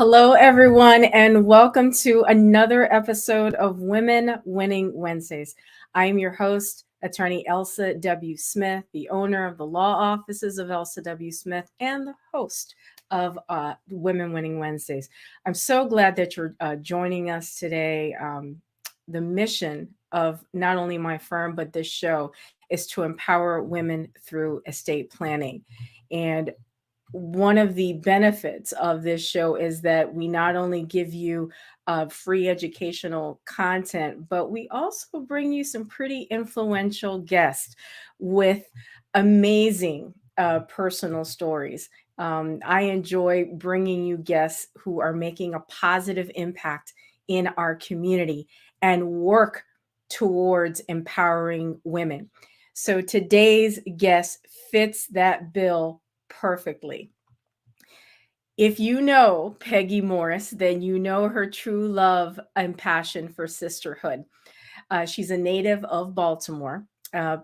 Hello, everyone, and welcome to another episode of Women Winning Wednesdays. I am your host, attorney Elsa W. Smith, the owner of the law offices of Elsa W. Smith, and the host of Women Winning Wednesdays. I'm so glad that you're joining us today. The mission of not only my firm, but this show is to empower women through estate planning. And one of the benefits of this show is that we not only give you free educational content, but we also bring you some pretty influential guests with amazing personal stories. I enjoy bringing you guests who are making a positive impact in our community and work towards empowering women. So today's guest fits that bill perfectly. If you know Peggy Morris, then you know her true love and passion for sisterhood. She's a native of Baltimore.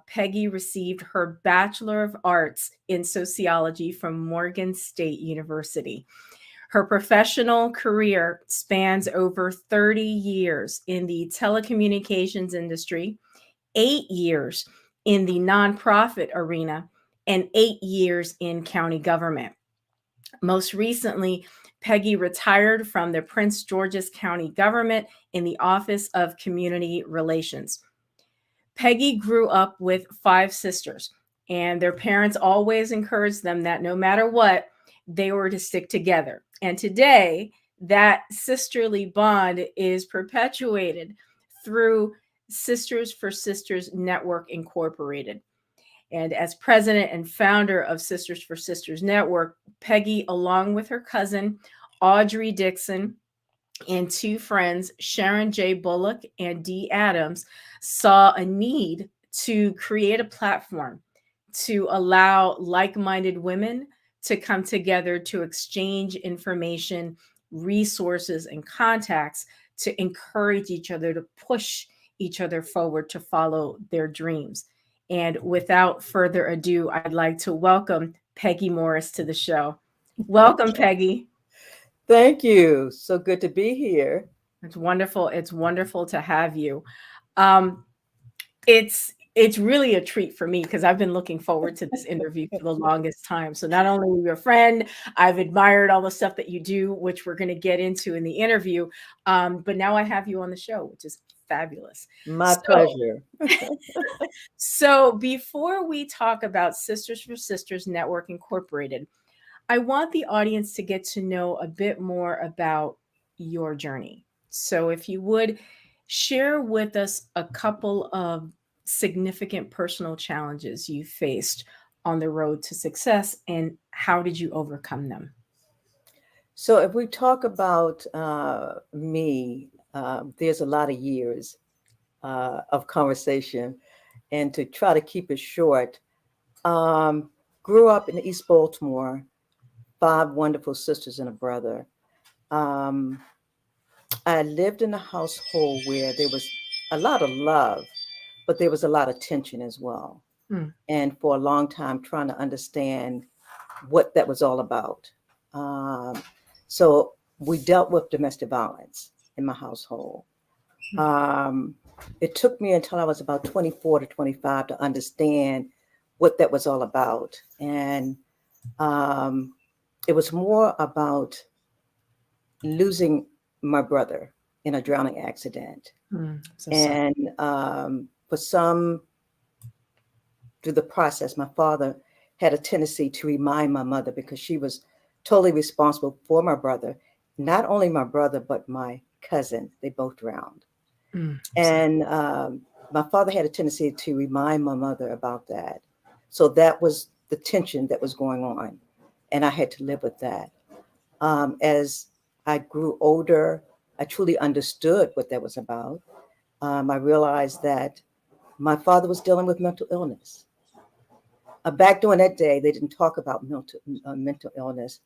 Peggy received her Bachelor of Arts in Sociology from Morgan State University. Her professional career spans over 30 years in the telecommunications industry, 8 years in the nonprofit arena, and 8 years in county government. Most recently, Peggy retired from the Prince George's County government in the Office of Community Relations. Peggy grew up with five sisters, and their parents always encouraged them that no matter what, they were to stick together. And today, that sisterly bond is perpetuated through Sisters for Sisters Network Incorporated. And as president and founder of Sisters for Sisters Network, Peggy, along with her cousin, Audrey Dixon, and two friends, Sharon J. Bullock and Dee Adams, saw a need to create a platform to allow like minded women to come together to exchange information, resources, and contacts to encourage each other to push each other forward to follow their dreams. And without further ado, I'd like to welcome Peggy Morris to the show. Welcome, Peggy. Thank you. So good to be here. It's wonderful. It's wonderful to have you. Um, it's really a treat for me because I've been looking forward to this interview for the longest time. So not only are you a friend, I've admired all the stuff that you do, which we're going to get into in the interview. But now I have you on the show, which is fabulous. My So, pleasure. so before we talk about Sisters for Sisters Network Incorporated, I want the audience to get to know a bit more about your journey. So, if you would share with us a couple of significant personal challenges you faced on the road to success and how did you overcome them? So, if we talk about me, there's a lot of years of conversation. And to try to keep it short, um, grew up in East Baltimore, five wonderful sisters and a brother. Um, I lived in a household where there was a lot of love, but there was a lot of tension as well. Mm, And for a long time, trying to understand what that was all about. Um, so we dealt with domestic violence in my household. mm, Um, it took me until I was about 24 to 25 to understand what that was all about. And um, it was more about losing my brother in a drowning accident. So sorry. And for some, through the process, my father had a tendency to remind my mother because she was totally responsible for my brother, not only my brother, but my cousin. They both drowned. I'm sorry. And my father had a tendency to remind my mother about that. So that was the tension that was going on. And I had to live with that. As I grew older, I truly understood what that was about. I realized that my father was dealing with mental illness. Back during that day, they didn't talk about mental illness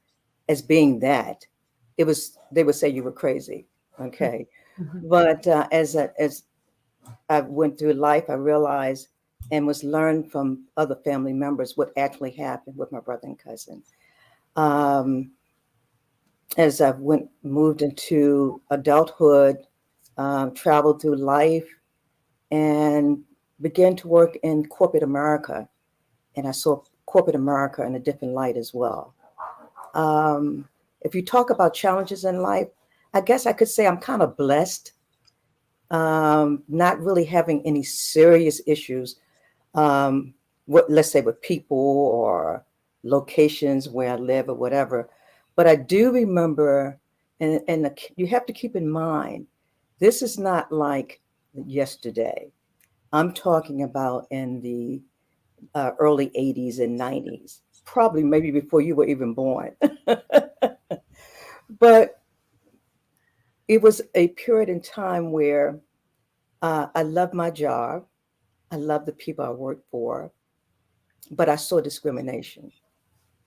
as being that. It was they would say you were crazy, okay. Mhm. But as I went through life, I realized and was learned from other family members what actually happened with my brother and cousin. Um, as I moved into adulthood, traveled through life, and began to work in corporate America. And I saw corporate America in a different light as well. Um, if you talk about challenges in life, I guess I could say I'm kind of blessed, not really having any serious issues, let's say with people or locations where I live or whatever. But I do remember, and you have to keep in mind, this is not like yesterday. I'm talking about in the early 80s and 90s, probably maybe before you were even born. But it was a period in time where I loved my job. I loved the people I worked for, but I saw discrimination.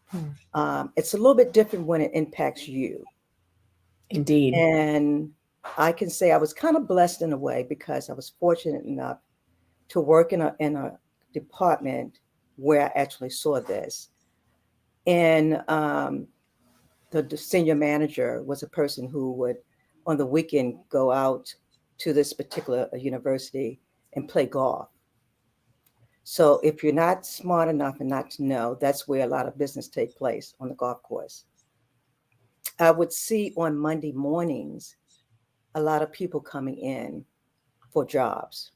Hmm. It's a little bit different when it impacts you. Indeed. And I can say I was kind of blessed in a way because I was fortunate enough to work in a department where I actually saw this. And the senior manager was a person who would, on the weekend, go out to this particular university and play golf. So if you're not smart enough and not to know, that's where a lot of business take place on the golf course. I would see on Monday mornings a lot of people coming in for jobs.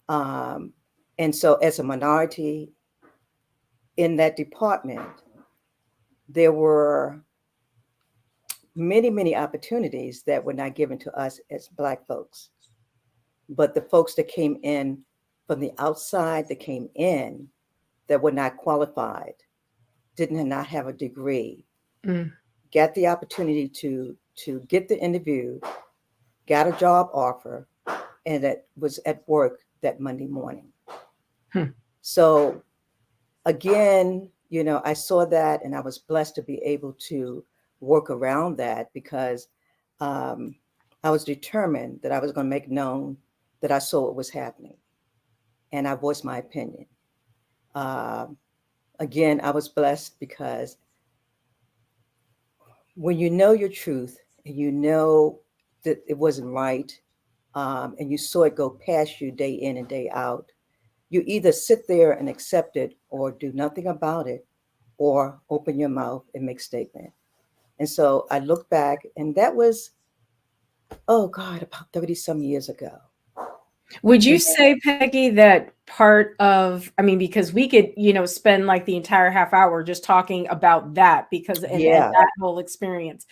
Um, and so, as a minority in that department, there were many, many opportunities that were not given to us as Black folks. But the folks that came in from the outside, that came in that were not qualified, did not have a degree, Mm. got the opportunity to get the interview, got a job offer, and that was at work that Monday morning. Hmm. So again, I saw that and I was blessed to be able to work around that because um, I was determined that I was going to make known that I saw what was happening and I voiced my opinion. Um, Again, I was blessed because when you know your truth and you know that it wasn't right, and you saw it go past you day in and day out, you either sit there and accept it or do nothing about it or open your mouth and make statement. And so I look back and that was, oh God, about 30 some years ago. Would you And say, Peggy, that part of, I mean, because we could, spend like the entire half hour just talking about that because and yeah, that whole experience.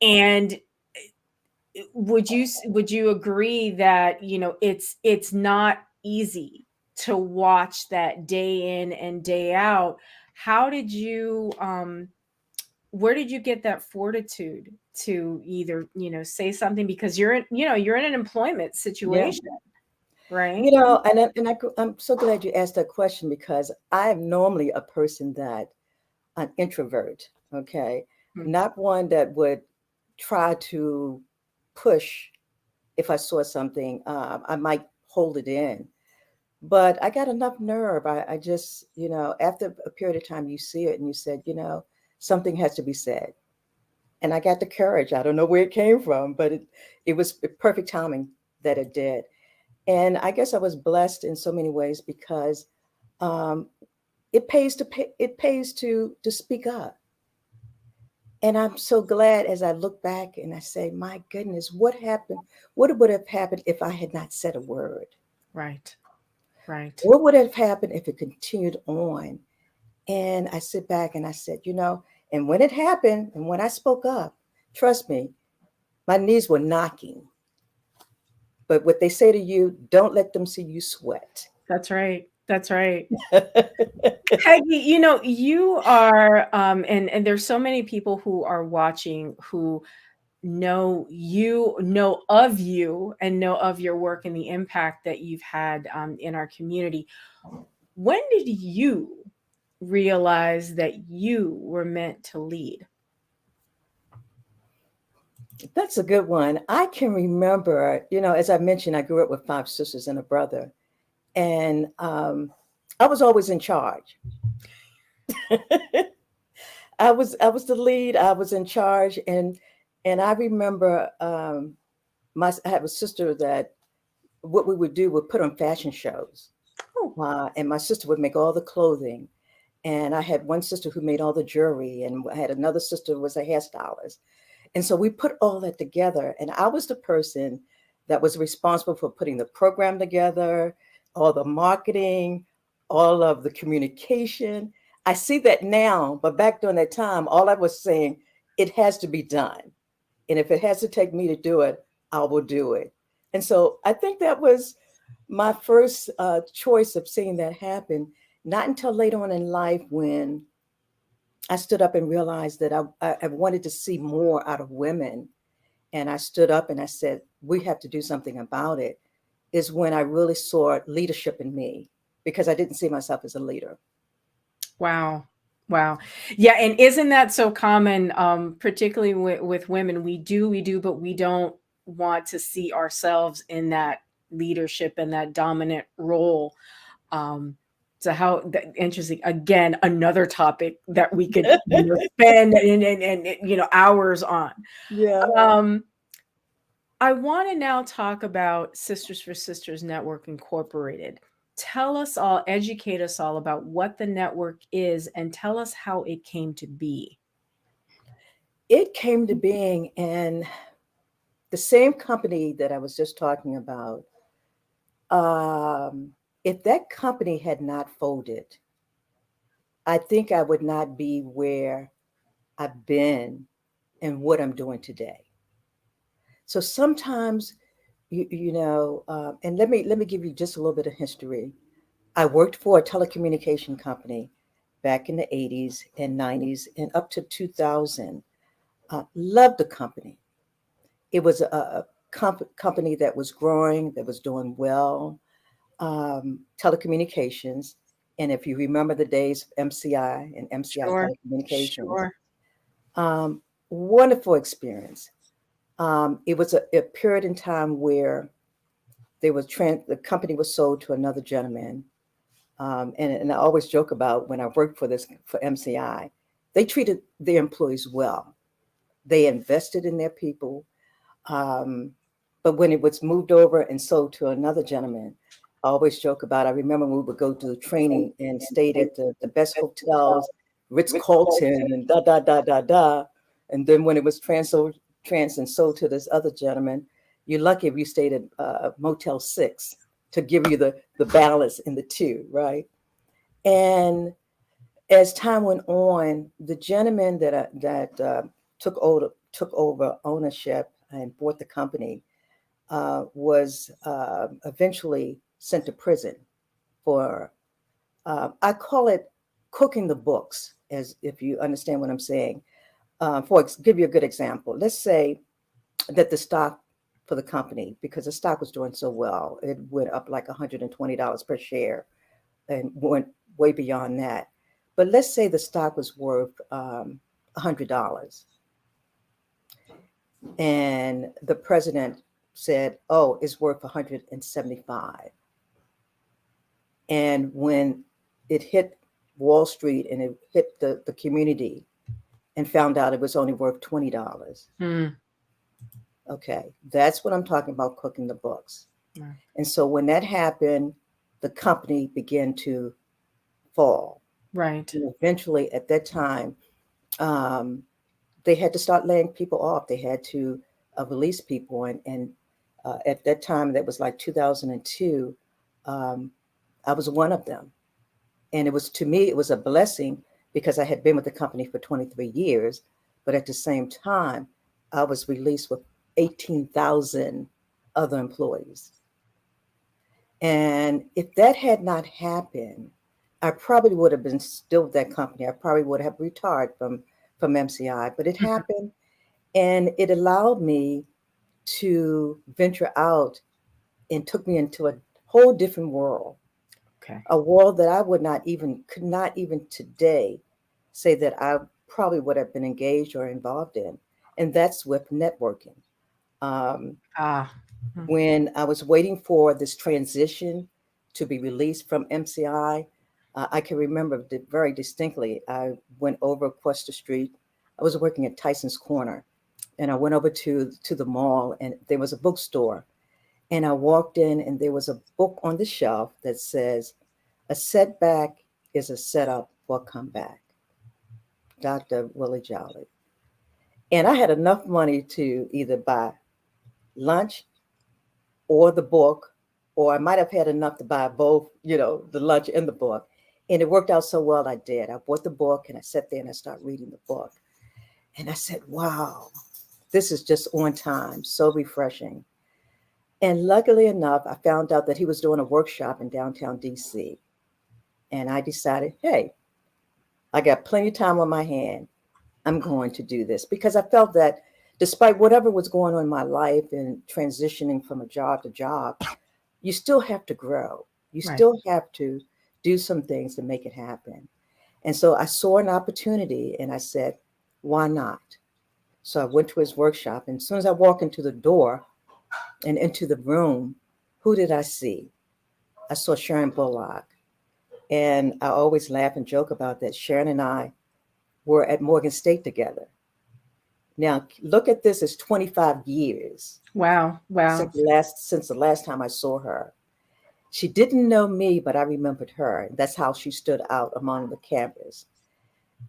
And would you agree that, it's not easy to watch that day in and day out? How did you where did you get that fortitude to either, say something because you're in an employment yeah. situation, right? I'm so glad you asked that question because I am normally a person that an introvert, okay? Hmm. Not one that would try to push if I saw something. I might hold it in, but I got enough nerve. I just, after a period of time, you see it and you said, something has to be said. And I got the courage. I don't know where it came from, but it was perfect timing that it did. And I guess I was blessed in so many ways because um, it pays to speak up. And I'm so glad as I look back and I say, my goodness, what happened? What would have happened if I had not said a word? Right. Right. What would have happened if it continued on? And I sit back and I said, and when it happened and when I spoke up, trust me, my knees were knocking. But what they say to you, don't let them see you sweat. That's right. That's right. Peggy, you are, and there's so many people who are watching who know of you and know of your work and the impact that you've had in our community. When did you realize that you were meant to lead? That's a good one. I can remember, as I mentioned, I grew up with five sisters and a brother, and I was always in charge. I was the lead. I was in charge, and I remember I have a sister that what we would do would put on fashion shows, Oh, and my sister would make all the clothing. And I had one sister who made all the jewelry, and I had another sister who was a hairstylist. And so we put all that together. And I was the person that was responsible for putting the program together, all the marketing, all of the communication. I see that now, but back during that time, all I was saying, it has to be done. And if it has to take me to do it, I will do it. And so I think that was my first choice of seeing that happen. Not until later on in life when I stood up and realized that I wanted to see more out of women. And I stood up and I said, we have to do something about it, is when I really saw leadership in me because I didn't see myself as a leader. wow. Wow. Yeah, and isn't that so common, particularly with women? We do, but we don't want to see ourselves in that leadership and that dominant role. Um, so how interesting. Again, another topic that we could spend and hours on. Yeah. Um, I want to now talk about Sisters for Sisters Network Incorporated. Tell us all, educate us all about what the network is, and tell us how it came to be. It came to being in the same company that I was just talking about. Um, if that company had not folded, I think I would not be where I've been and what I'm doing today. So sometimes, and let me give you just a little bit of history. I worked for a telecommunication company back in the 80s and 90s and up to 2000. Loved the company. It was a company that was growing, that was doing well, telecommunications. And if you remember the days of MCI and MCI Sure, telecommunications, sure, um, wonderful experience. It was a period in time where the company was sold to another gentleman. And I always joke about when I worked for MCI, they treated their employees well. They invested in their people. Um, but when it was moved over and sold to another gentleman, I always joke about. I remember we would go to training and stayed at the best hotels, Ritz Carlton, and da da da da da. And then when it was trans and sold to this other gentleman, you're lucky if you stayed at Motel 6 to give you the balance in the two, right? And as time went on, the gentleman that took over ownership and bought the company was eventually sent to prison for I call it cooking the books, as if you understand what I'm saying. Give you a good example. Let's say that the stock for the company, because the stock was doing so well, it went up like $120 per share and went way beyond that. But let's say the stock was worth $100, and the president said, "Oh, it's worth 175." And when it hit Wall Street and it hit the community, and found out it was only worth $20. mm, Okay, that's what I'm talking about, cooking the books. yeah, And so when that happened, the company began to fall. right. And eventually, at that time, um, they had to start laying people off. They had to release people. And at that time, that was like 2002, um, I was one of them. And it was, to me, it was a blessing because I had been with the company for 23 years. But at the same time, I was released with 18,000 other employees. And if that had not happened, I probably would have been still with that company. I probably would have retired from MCI, but it happened, and it allowed me to venture out and took me into a whole different world, Okay. a world that I could not even today say that I probably would have been engaged or involved in, and that's with networking. Um, Ah, mm, when I was waiting for this transition to be released from MCI, I can remember very distinctly. I went over across the street. I was working at Tyson's Corner, and I went over to the mall, and there was a bookstore. And I walked in, and there was a book on the shelf that says, "A setback is a setup for a comeback." Dr. Willie Jolly. And I had enough money to either buy lunch or the book, or I might have had enough to buy both, the lunch and the book. And it worked out so well, I did. I bought the book and I sat there and I started reading the book. And I said, wow, this is just on time, so refreshing. And luckily enough, I found out that he was doing a workshop in downtown DC. And I decided, hey, I got plenty of time on my hand. I'm going to do this because I felt that despite whatever was going on in my life and transitioning from a job to job, you still have to grow. You Right. still have to do some things to make it happen. And so I saw an opportunity and I said, why not? So I went to his workshop. And as soon as I walked into the door and into the room, who did I see? I saw Sharon Bullock. And I always laugh and joke about that. Sharon and I were at Morgan State together. Now, look at this as 25 years Wow. Wow. since the last time I saw her. She didn't know me, but I remembered her. That's how she stood out among the campus.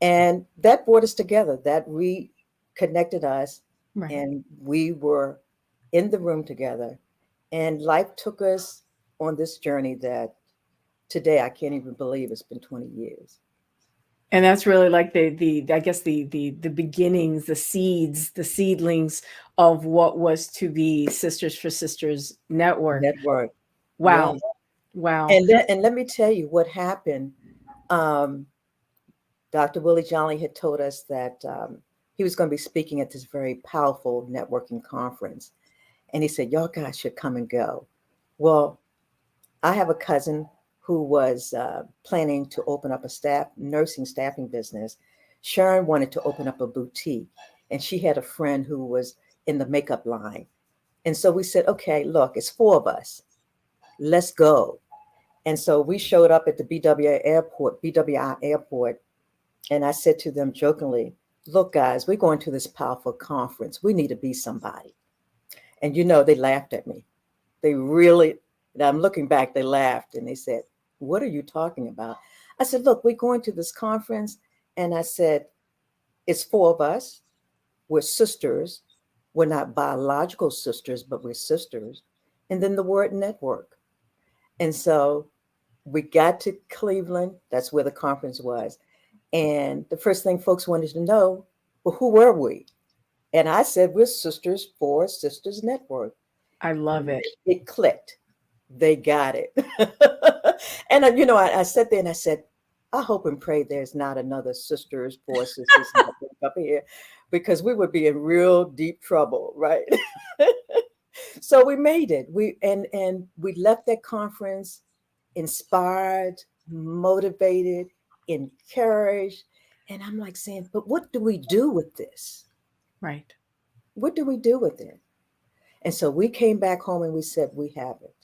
And that brought us together. That reconnected us. Right. And we were in the room together. And life took us on this journey that today I can't even believe it's been 20 years. And that's really like the I guess the beginnings, the seeds, the seedlings of what was to be Sisters for Sisters Network. Network. Yeah. Wow. Wow. And let me tell you what happened. Dr. Willie Jolly had told us that he was going to be speaking at this very powerful networking conference. And he said, y'all guys should come and go. Well, I have a cousin who was planning to open up a nursing staffing business. Sharon wanted to open up a boutique, and she had a friend who was in the makeup line. And so we said, okay, look, it's 4 of us. Let's go. And so we showed up at the BWI airport, and I said to them jokingly, look, guys, we're going to this powerful conference. We need to be somebody. And they laughed at me. They really, I'm looking back, they laughed and they said, what are you talking about? I said, look, we're going to this conference. And I said, it's 4 of us. We're sisters. We're not biological sisters, but we're sisters. And then the word network. And so we got to Cleveland. That's where the conference was. And the first thing folks wanted to know, well, who were we? And I said, we're Sisters for Sisters Network. I love it. It clicked. They got it. And, I sat there and I said, I hope and pray there's not another Sisters for Sisters Network up here, because we would be in real deep trouble, right? So we made it. And we left that conference inspired, motivated, encouraged. And I'm like saying, but what do we do with this? Right. What do we do with it? And so we came back home and we said, we have it.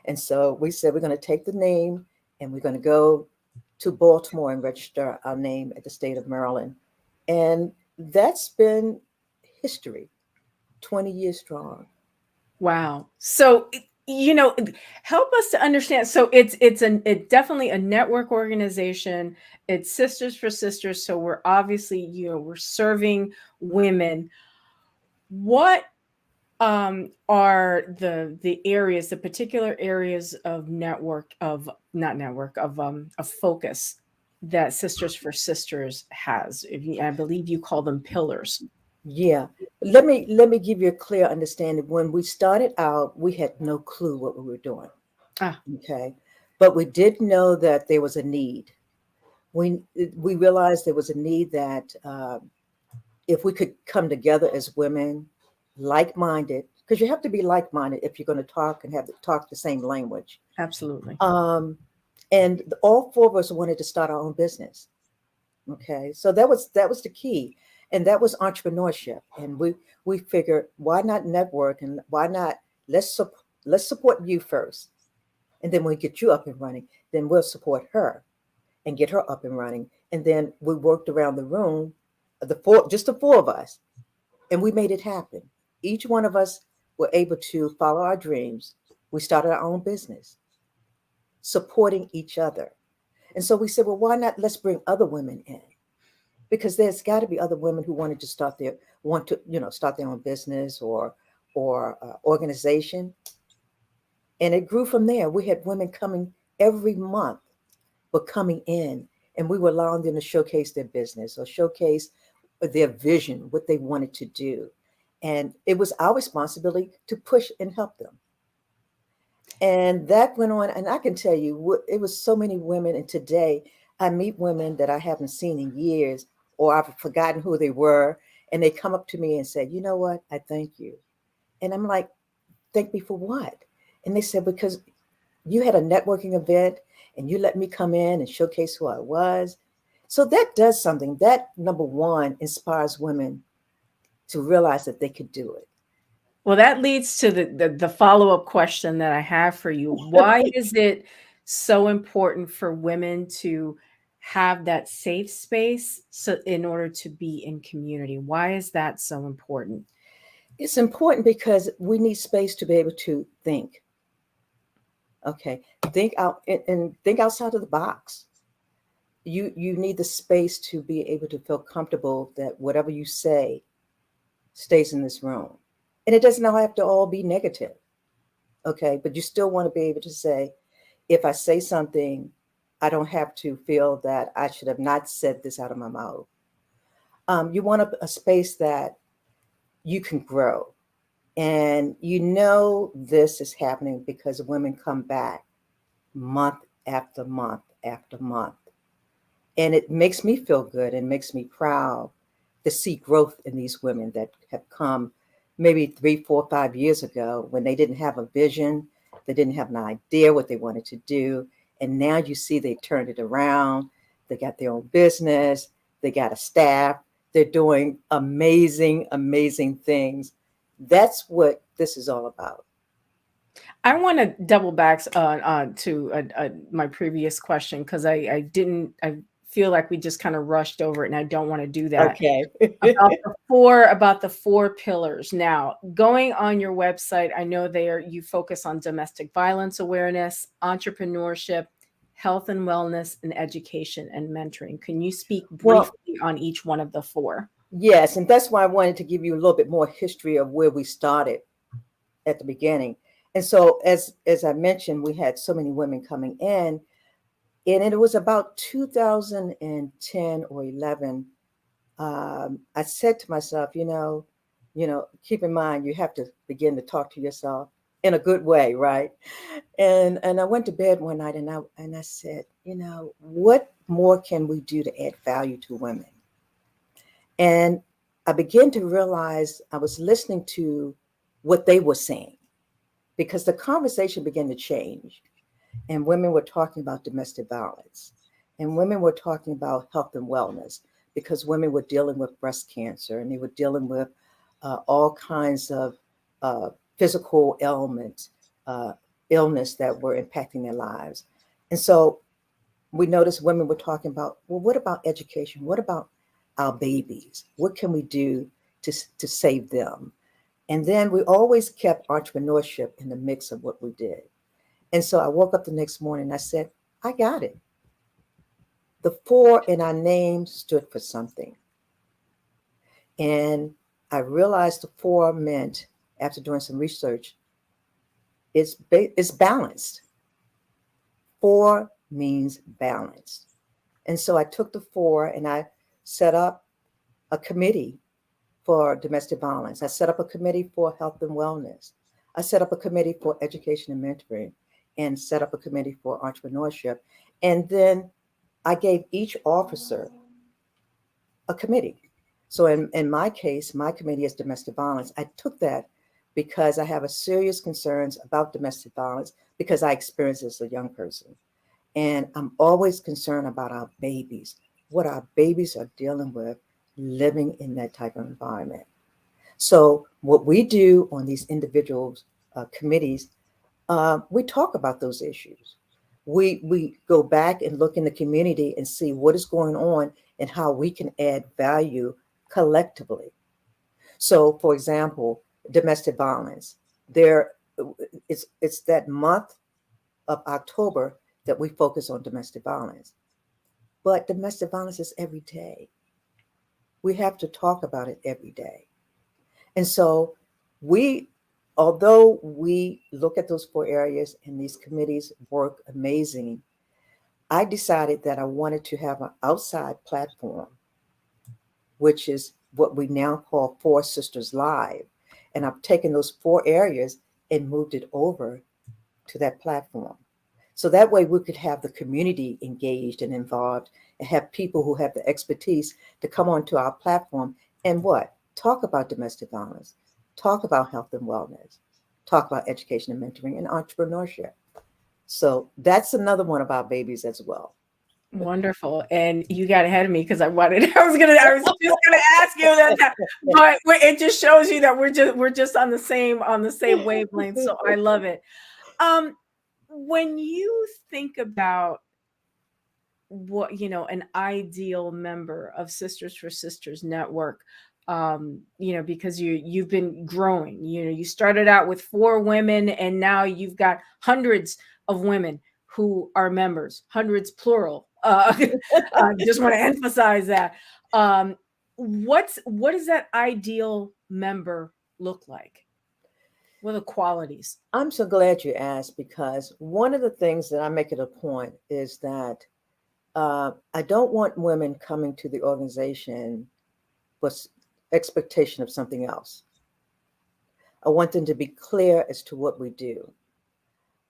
And so we said, we're going to take the name and we're going to go to Baltimore and register our name at the state of Maryland. And that's been history, 20 years strong. Wow. So, help us to understand. So it's definitely a network organization. It's Sisters for Sisters. So we're obviously, we're serving women. What are the areas, the particular areas of of focus that Sisters for Sisters has? I believe you call them pillars. Yeah. Let me give you a clear understanding. When we started out, we had no clue what we were doing. Okay. But we did know that there was a need. We realized there was a need that if we could come together as women, like-minded, because you have to be like-minded if you're going to talk and talk the same language. Absolutely. And all 4 of us wanted to start our own business. Okay. So that was the key. And that was entrepreneurship. And we figured, why not network, and why not let's support you first. And then when we get you up and running, then we'll support her. and get her up and running. And then we worked around the room, the four, just the four of us, and we made it happen. Each one of us were able to follow our dreams. We started our own business, supporting each other. And so we said, well, why not let's bring other women in? Because there's got to be other women who wanted to want to, start their own business or organization. And it grew from there. We had women coming every month, but coming in, and we were allowing them to showcase their business or showcase their vision, what they wanted to do. And it was our responsibility to push and help them. And that went on. And I can tell you, it was so many women. And today I meet women that I haven't seen in years, or I've forgotten who they were. And they come up to me and say, you know what? I thank you. And I'm like, thank me for what? And they said, because you had a networking event and you let me come in and showcase who I was. So that does something. That, number one, inspires women to realize that they could do it. Well, that leads to the follow-up question that I have for you. Why is it so important for women to have that safe space so in order to be in community? Why is that so important? It's important because we need space to be able to think. Okay, think out and think outside of the box. You need the space to be able to feel comfortable that whatever you say stays in this room. And it doesn't have to all be negative. Okay, but you still want to be able to say, if I say something, I don't have to feel that I should have not said this out of my mouth. You want a space that you can grow. And this is happening because women come back month after month after month. And it makes me feel good and makes me proud to see growth in these women that have come maybe 3, 4, 5 years ago when they didn't have a vision. They didn't have an idea what they wanted to do. And now you see they turned it around. They got their own business. They got a staff. They're doing amazing, amazing things. That's what this is all about. I want to double back to my previous question because I didn't. I feel like we just kind of rushed over it, and I don't want to do that. Okay. About the four pillars. Now, going on your website, I know you focus on domestic violence awareness, entrepreneurship, health and wellness, and education and mentoring. Can you speak briefly on each one of the four? Yes, and that's why I wanted to give you a little bit more history of where we started at the beginning. And so as I mentioned, we had so many women coming in, and it was about 2010 or 11. I said to myself, keep in mind, you have to begin to talk to yourself in a good way, right? And I went to bed one night and I said, what more can we do to add value to women? And I began to realize I was listening to what they were saying because the conversation began to change. And women were talking about domestic violence. And women were talking about health and wellness because women were dealing with breast cancer and they were dealing with all kinds of physical ailments, illness that were impacting their lives. And so we noticed women were talking about, well, what about education? What about our babies? What can we do to save them? And then we always kept entrepreneurship in the mix of what we did. And so I woke up the next morning and I said, I got it. The 4 in our name stood for something. And I realized the 4 meant, after doing some research, it's balanced. 4 means balanced. And so I took the 4 and I set up a committee for domestic violence. I set up a committee for health and wellness. I set up a committee for education and mentoring and set up a committee for entrepreneurship. And then I gave each officer a committee. So in my case, my committee is domestic violence. I took that because I have a serious concerns about domestic violence because I experienced it as a young person. And I'm always concerned about our babies, what our babies are dealing with living in that type of environment. So what we do on these individual committees, we talk about those issues. We go back and look in the community and see what is going on and how we can add value collectively. So, for example, domestic violence. There, it's that month of October that we focus on domestic violence. But domestic violence is every day. We have to talk about it every day. And so we, although we look at those four areas and these committees work amazing, I decided that I wanted to have an outside platform, which is what we now call Four Sisters Live. And I've taken those four areas and moved it over to that platform. So that way we could have the community engaged and involved and have people who have the expertise to come onto our platform and what? Talk about domestic violence, talk about health and wellness, talk about education and mentoring and entrepreneurship. So that's another one of our babies as well. Wonderful. And you got ahead of me because I was just gonna ask you that, but it just shows you that we're just on the same wavelength. So I love it. Um, when you think about what, an ideal member of Sisters for Sisters Network, because you've been growing. You started out with 4 women, and now you've got hundreds of women who are members, hundreds plural. Just want to emphasize that. What does that ideal member look like? What are the qualities? I'm so glad you asked, because one of the things that I make it a point is that I don't want women coming to the organization with expectation of something else. I want them to be clear as to what we do.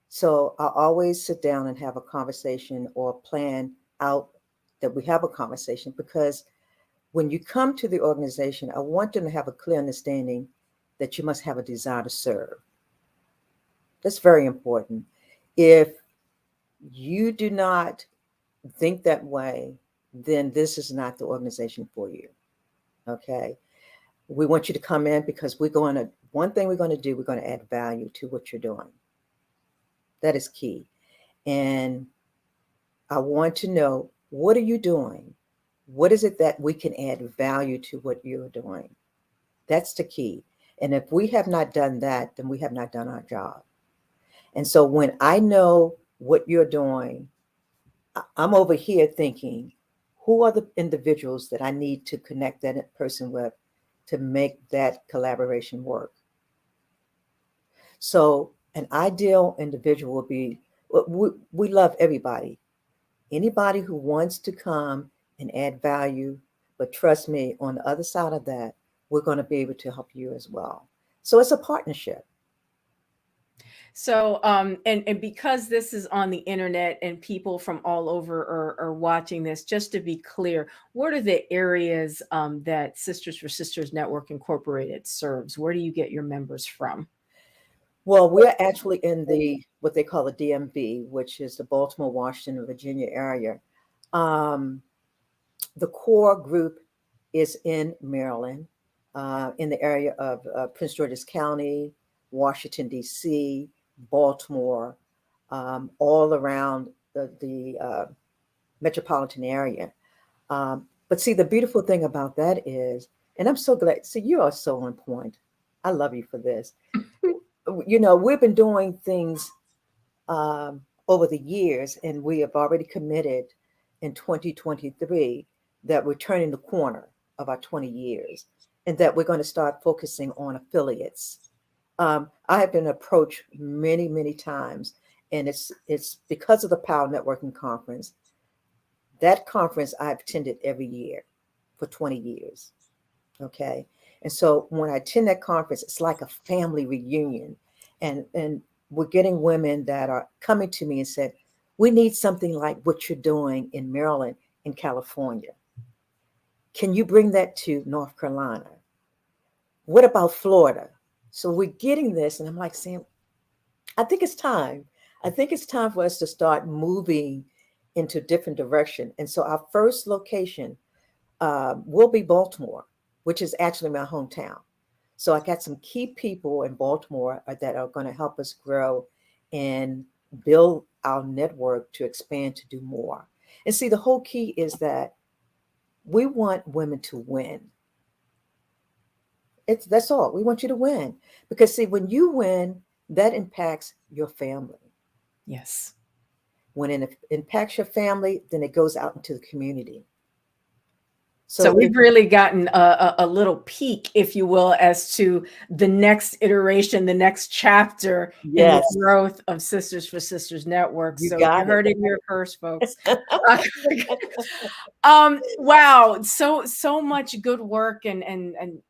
So I always sit down and have a conversation or plan out that we have a conversation, because when you come to the organization, I want them to have a clear understanding that you must have a desire to serve. That's very important. If you do not think that way, then this is not the organization for you. Okay. We want you to come in because one thing we're going to do, we're going to add value to what you're doing. That is key. And I want to know, what are you doing? What is it that we can add value to what you're doing? That's the key. And if we have not done that, then we have not done our job. And so when I know what you're doing, I'm over here thinking, who are the individuals that I need to connect that person with to make that collaboration work? So an ideal individual will be, we love everybody. Anybody who wants to come and add value, but trust me, on the other side of that, we're going to be able to help you as well. So it's a partnership. So, and because this is on the internet and people from all over are watching this, just to be clear, what are the areas that Sisters for Sisters Network Incorporated serves? Where do you get your members from? Well, we're actually in what they call the DMV, which is the Baltimore, Washington, Virginia area. Um, the core group is in Maryland, in the area of Prince George's County, Washington, D.C., Baltimore, all around the metropolitan area. But see, the beautiful thing about that is, and I'm so glad, see, you are so on point. I love you for this. We've been doing things over the years, and we have already committed in 2023 that we're turning the corner of our 20 years and that we're going to start focusing on affiliates. I have been approached many, many times, and it's because of the Power Networking Conference. That conference I've attended every year for 20 years. Okay. And so when I attend that conference, it's like a family reunion. And we're getting women that are coming to me and said, we need something like what you're doing in Maryland and California. Can you bring that to North Carolina? What about Florida? So we're getting this, and I'm like saying, I think it's time. I think it's time for us to start moving into a different direction. And so our first location will be Baltimore, which is actually my hometown. So I got some key people in Baltimore that are going to help us grow and build our network to expand to do more. And see, the whole key is that we want women to win. That's all. We want you to win. Because see, when you win, that impacts your family. Yes. When it impacts your family, then it goes out into the community. So So we've really gotten a little peek, if you will, as to the next iteration, the next chapter in the yes, growth of Sisters for Sisters Network. you So you got heard it here first, folks. Wow, so much good work and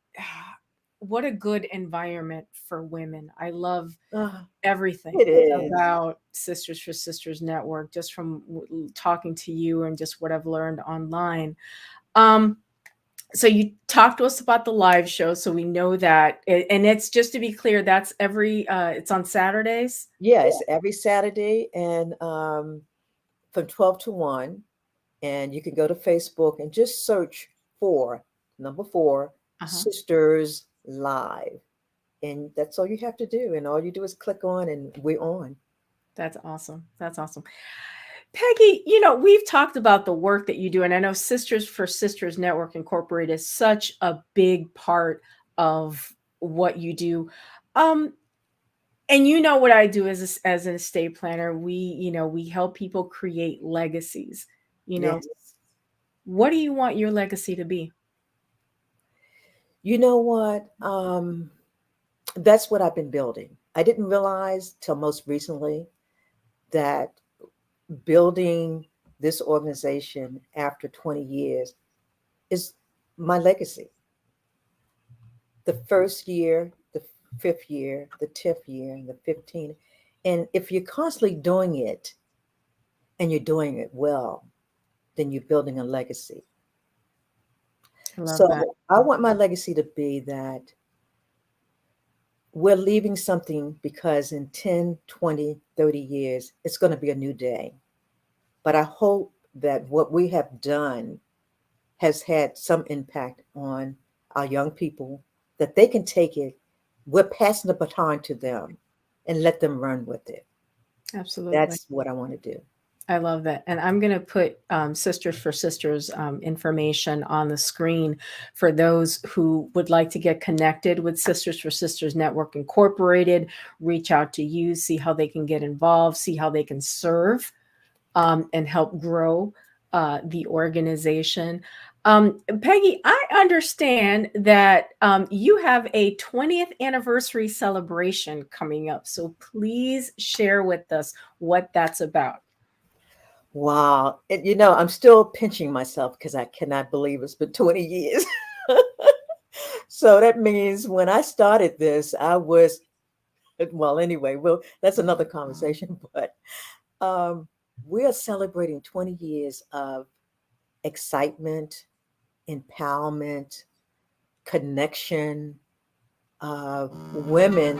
what a good environment for women. I love everything it is. about Sisters for Sisters Network, just from talking to you and just what I've learned online. Um, so you talked to us about the live show, so we know that, and it's just to be clear, that's every it's on Saturdays. Yeah, it's every Saturday and from 12 to 1. And you can go to Facebook and just search for number 4 Uh-huh. Sisters Live. And that's all you have to do. And all you do is click on and we're on. That's awesome. That's awesome. Peggy, you know, we've talked about the work that you do, and I know Sisters for Sisters Network Incorporated is such a big part of what you do. Um, and you know what I do as an estate planner, we help people create legacies. You know, Yes. what do you want your legacy to be? You know what? That's what I've been building. I didn't realize till most recently that building this organization after 20 years is my legacy. The first year, the fifth year, the 10th year, and the 15th. And if you're constantly doing it and you're doing it well, then you're building a legacy. I love that. So I want my legacy to be that we're leaving something because in 10, 20, 30 years, it's going to be a new day. But I hope that what we have done has had some impact on our young people, that they can take it. We're passing the baton to them and let them run with it. Absolutely. That's what I want to do. I love that. And I'm going to put Sisters for Sisters information on the screen for those who would like to get connected with Sisters for Sisters Network Incorporated, reach out to you, see how they can get involved, see how they can serve and help grow the organization. Peggy, I understand that you have a 20th anniversary celebration coming up. So please share with us what that's about. Wow. And, I'm still pinching myself because I cannot believe it's been 20 years. So that means when I started this, I was, well, anyway, that's another conversation. But we are celebrating 20 years of excitement, empowerment, connection, women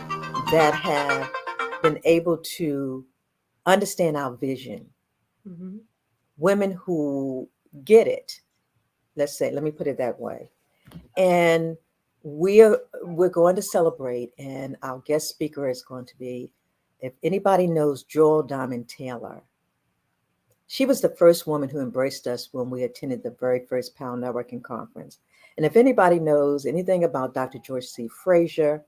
that have been able to understand our vision, Mhm. women who get it. Let me put it that way. And we're going to celebrate, and our guest speaker is going to be, if anybody knows Joel Diamond Taylor, she was the first woman who embraced us when we attended the very first Pound Networking Conference. And if anybody knows anything about Dr. George C. Frazier,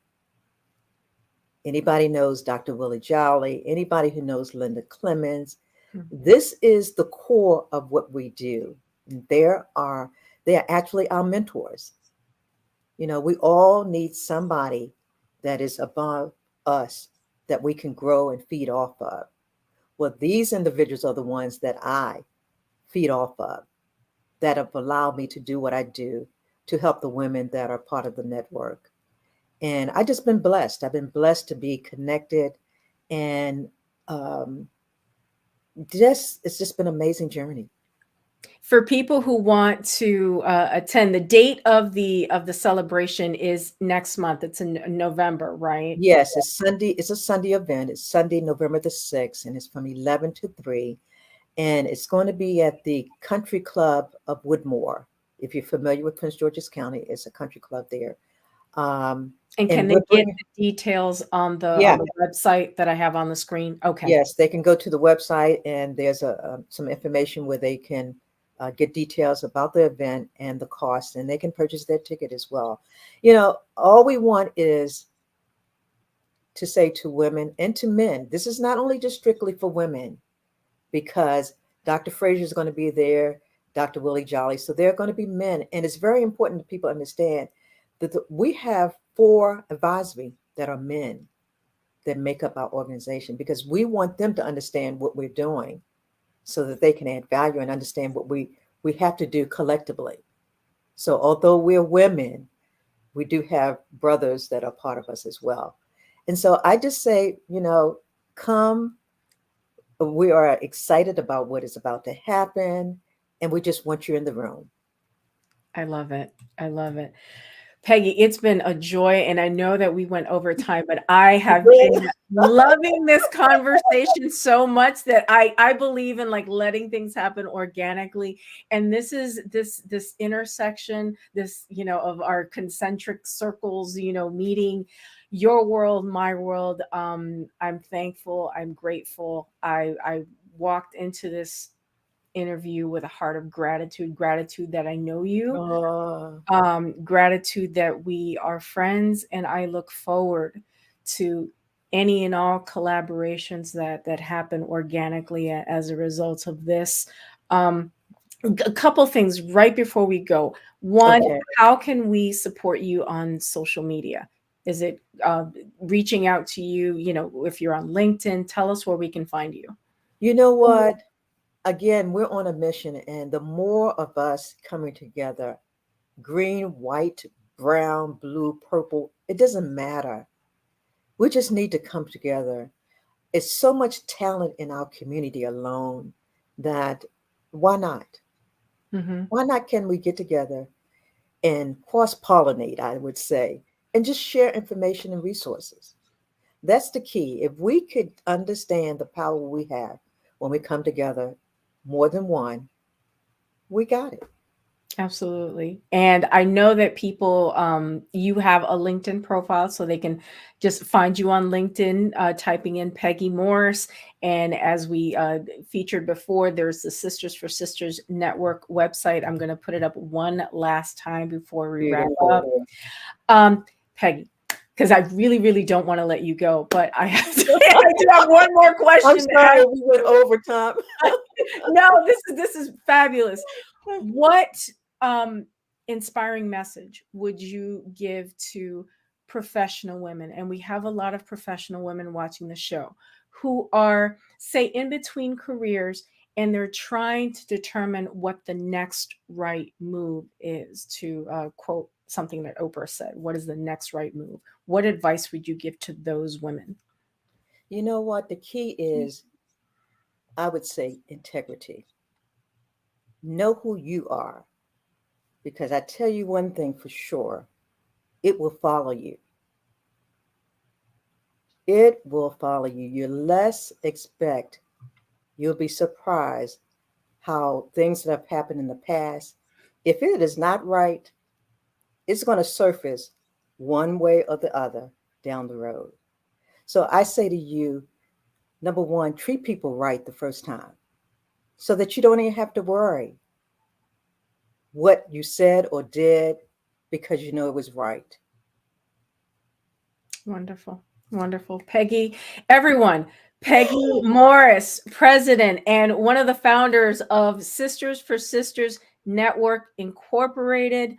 anybody knows Dr. Willie Jolly, anybody who knows Linda Clemens, Mhm. this is the core of what we do. They are actually our mentors. We all need somebody that is above us that we can grow and feed off of. Well, these individuals are the ones that I feed off of, that have allowed me to do what I do to help the women that are part of the network. And I just been blessed. I've been blessed to be connected, and um, it's just been an amazing journey. For people who want to attend, the date of the celebration is next month. It's in November, right? Yes, it's Sunday. It's a Sunday event. It's Sunday, November the 6th, and it's from 11 to 3. And it's going to be at the Country Club of Woodmore. If you're familiar with Prince George's County, it's a country club there. And can And they we're get bringing, the details yeah, on the website that I have on the screen? Okay. yes, they can go to the website, and there's some information where they can get details about the event and the cost, and they can purchase their ticket as well. All we want is to say to women and to men, this is not only just strictly for women, because Dr. Frazier is going to be there, Dr. Willie Jolly. So there are going to be men. And it's very important that people understand that we have 4 advisory that are men that make up our organization, because we want them to understand what we're doing so that they can add value and understand what we have to do collectively. So although we're women, we do have brothers that are part of us as well. And so I just say, come. We are excited about what is about to happen, and we just want you in the room. I love it. I love it. Peggy, it's been a joy, and I know that we went over time, but I have been loving this conversation so much that I believe in like letting things happen organically. And this is this intersection, this of our concentric circles, meeting your world, my world. I'm thankful. I'm grateful. I walked into this interview with a heart of gratitude that I know you, Oh, gratitude that we are friends, and I look forward to any and all collaborations that happen organically as a result of this. Um, a couple things right before we go. One, okay. how can we support you on social media? Is it reaching out to you? If you're on LinkedIn, tell us where we can find you. You know what? Again, we're on a mission, and the more of us coming together, green, white, brown, blue, purple, it doesn't matter. We just need to come together. It's so much talent in our community alone that why not? Hmm. Why not can we get together and cross pollinate, I would say, and just share information and resources? That's the key. If we could understand the power we have when we come together, more than one, we got it. Absolutely. And I know that people, you have a LinkedIn profile, so they can just find you on LinkedIn, typing in Peggy Morris. And as we featured before, there's the Sisters for Sisters Network website. I'm going to put it up one last time before we wrap up. Beautiful. Peggy, because I really, really don't want to let you go, but I have I do have one more I'm question to ask. sorry we went over time. No, this is fabulous. What inspiring message would you give to professional women? And we have a lot of professional women watching the show who are, say, in between careers, and they're trying to determine what the next right move is, to quote something that Oprah said. What is the next right move? What advice would you give to those women? You know what? The key is, I would say, integrity. Know who you are, because I tell you one thing for sure, it will follow you. It will follow you. You less expect, you'll be surprised how things that have happened in the past, if it is not right, it's going to surface one way or the other down the road. So I say to you, number one, treat people right the first time so that you don't even have to worry what you said or did, because you know it was right. Wonderful. Wonderful. Peggy, everyone, Peggy Morris, president and one of the founders of Sisters for Sisters Network Incorporated.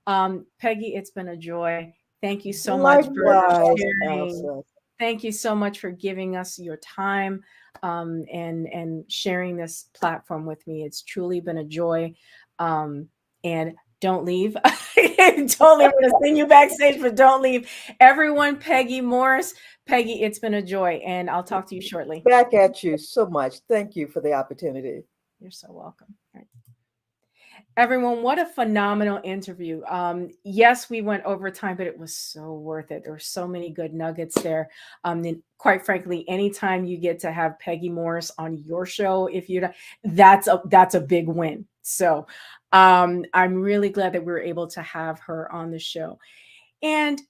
Peggy, it's been a joy. Thank you so much for Likewise, sharing. Elsa. Thank you so much for giving us your time, and sharing this platform with me. It's truly been a joy. And don't leave. Don't leave. I'm going to send you backstage, but don't leave. Everyone, Peggy Morris. Peggy, it's been a joy, and I'll talk to you shortly. Back at you so much. Thank you for the opportunity. You're so welcome. All right. Everyone, what a phenomenal interview. Yes, we went over time, but it was so worth it. There were so many good nuggets there. And quite frankly, anytime you get to have Peggy Morris on your show, if you that's a big win. So I'm really glad that we were able to have her on the show. And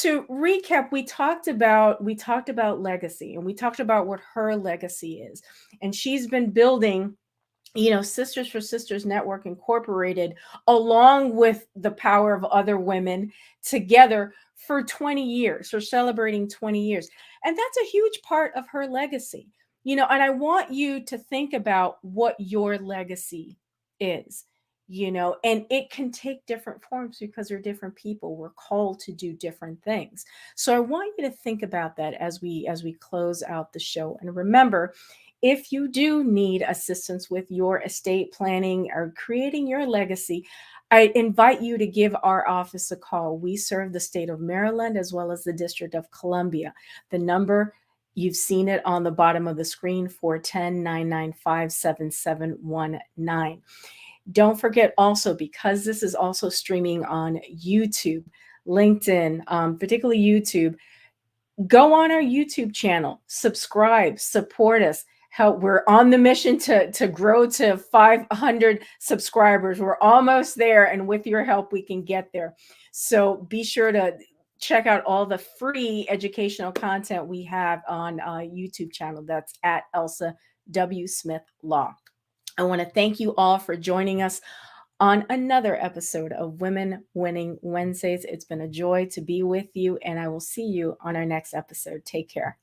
to recap, we talked about legacy, and we talked about what her legacy is. And she's been building, Sisters for Sisters Network Incorporated, along with the power of other women together for 20 years, for celebrating 20 years. And that's a huge part of her legacy. And I want you to think about what your legacy is. And it can take different forms because we're different people. We're called to do different things. So I want you to think about that as we close out the show. And remember, if you do need assistance with your estate planning or creating your legacy, I invite you to give our office a call. We serve the state of Maryland as well as the District of Columbia. The number, you've seen it on the bottom of the screen, 410-995-7719. Don't forget also, because this is also streaming on YouTube, LinkedIn, particularly YouTube, go on our YouTube channel, subscribe, support us. Help. We're on the mission to grow to 500 subscribers. We're almost there, and with your help, we can get there. So be sure to check out all the free educational content we have on YouTube channel. That's at Elsa W. Smith Law. I want to thank you all for joining us on another episode of Women Winning Wednesdays. It's been a joy to be with you, and I will see you on our next episode. Take care.